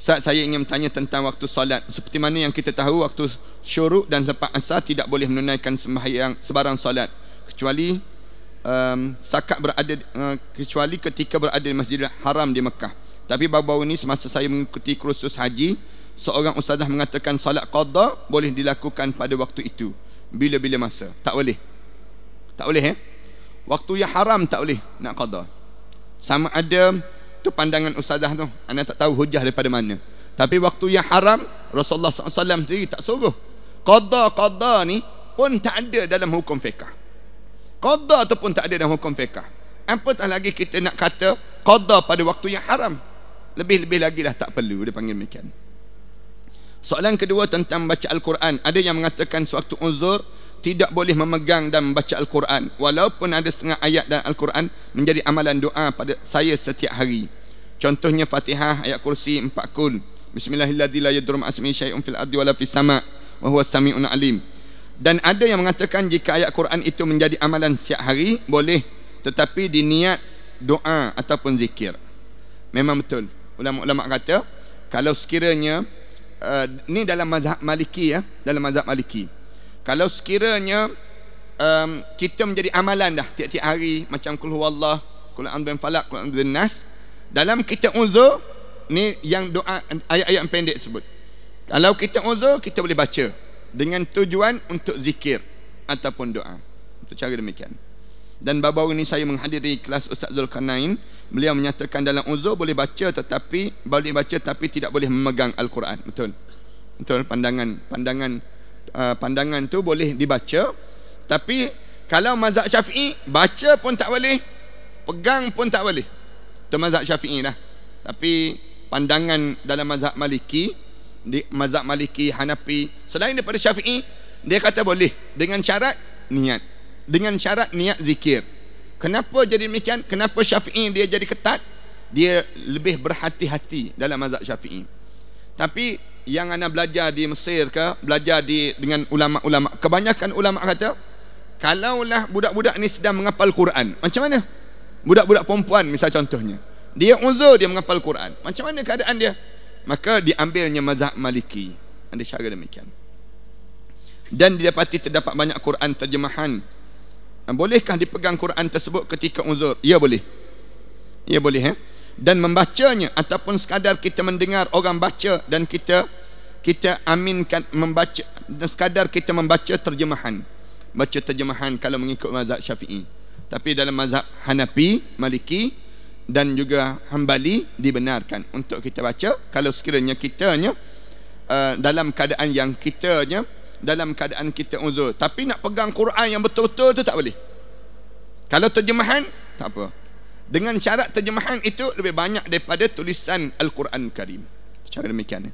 Ustaz, saya ingin bertanya tentang waktu solat. Seperti mana yang kita tahu, waktu syuruk dan lepas asar tidak boleh menunaikan sembahyang sebarang solat kecuali kecuali ketika berada di Masjidil Haram di Mekah. Tapi baru-baru ini semasa saya mengikuti kursus haji, seorang ustazah mengatakan solat qada boleh dilakukan pada waktu itu bila-bila masa. Tak boleh. Tak boleh Waktu yang haram tak boleh nak qada. Sama ada tu pandangan ustazah tu, anda tak tahu hujah daripada mana. Tapi waktu yang haram, Rasulullah SAW sendiri tak suruh. Qada ni pun tak ada dalam hukum fiqh. Qada tu pun tak ada dalam hukum fiqh. Apatah lagi kita nak kata qada pada waktu yang haram. Lebih-lebih lagi lah tak perlu dia panggil demikian. Soalan kedua tentang baca Al-Quran. Ada yang mengatakan sewaktu uzur tidak boleh memegang dan membaca Al-Quran, walaupun ada setengah ayat dan Al-Quran menjadi amalan doa pada saya setiap hari. Contohnya Fatihah, ayat kursi 4 kul. Bismillahirrahmanirrahim, la yadurru ma'asmihi syai'un fil ardi wala fis sama' wa huwas sami'un alim. Dan ada yang mengatakan jika ayat Quran itu menjadi amalan setiap hari boleh, tetapi diniat doa ataupun zikir. Memang betul. Ulama-ulama kata kalau sekiranya ni dalam mazhab Maliki dalam mazhab Maliki. Kalau sekiranya kita menjadi amalan dah tiap-tiap hari macam qul huwallah, qul a'udzu birabbil falaq, qul a'udzu birabbin nas, dalam kita uzur ni yang doa ayat-ayat pendek tersebut. Kalau kita uzur kita boleh baca dengan tujuan untuk zikir ataupun doa. Untuk cara demikian. Dan baru-baru ini saya menghadiri kelas Ustaz Zulkarnain. Beliau menyatakan dalam uzur boleh baca tapi tidak boleh memegang Al-Quran. Betul. Betul pandangan tu boleh dibaca, tapi kalau mazhab Syafi'i baca pun tak boleh, pegang pun tak boleh. Itu mazhab Syafi'i dah. Tapi pandangan dalam mazhab Maliki, di mazhab Maliki, Hanafi, selain daripada Syafi'i, dia kata boleh dengan syarat niat, dengan syarat niat zikir. Kenapa jadi demikian? Kenapa Syafi'i dia jadi ketat? Dia lebih berhati-hati dalam mazhab Syafi'i. Tapi yang anda belajar di Mesir ke, belajar dengan ulama-ulama, kebanyakan ulama kata kalaulah budak-budak ni sedang menghafal Quran, macam mana? Budak-budak perempuan misal contohnya, dia uzur dia menghafal Quran, macam mana keadaan dia? Maka diambilnya mazhab Maliki. Ada cara demikian. Dan didapati terdapat banyak Quran terjemahan. Bolehkah dipegang Quran tersebut ketika uzur? Ya boleh. Ya boleh Dan membacanya ataupun sekadar kita mendengar orang baca dan kita aminkan membaca, dan sekadar kita membaca terjemahan. Baca terjemahan kalau mengikut mazhab Syafi'i. Tapi dalam mazhab Hanafi, Maliki dan juga Hambali dibenarkan untuk kita baca kalau sekiranya kitanya dalam keadaan yang dalam keadaan kita uzur. Tapi nak pegang Quran yang betul-betul tu tak boleh. Kalau terjemahan tak apa. Dengan syarat terjemahan itu lebih banyak daripada tulisan Al-Quran Karim. Cara demikian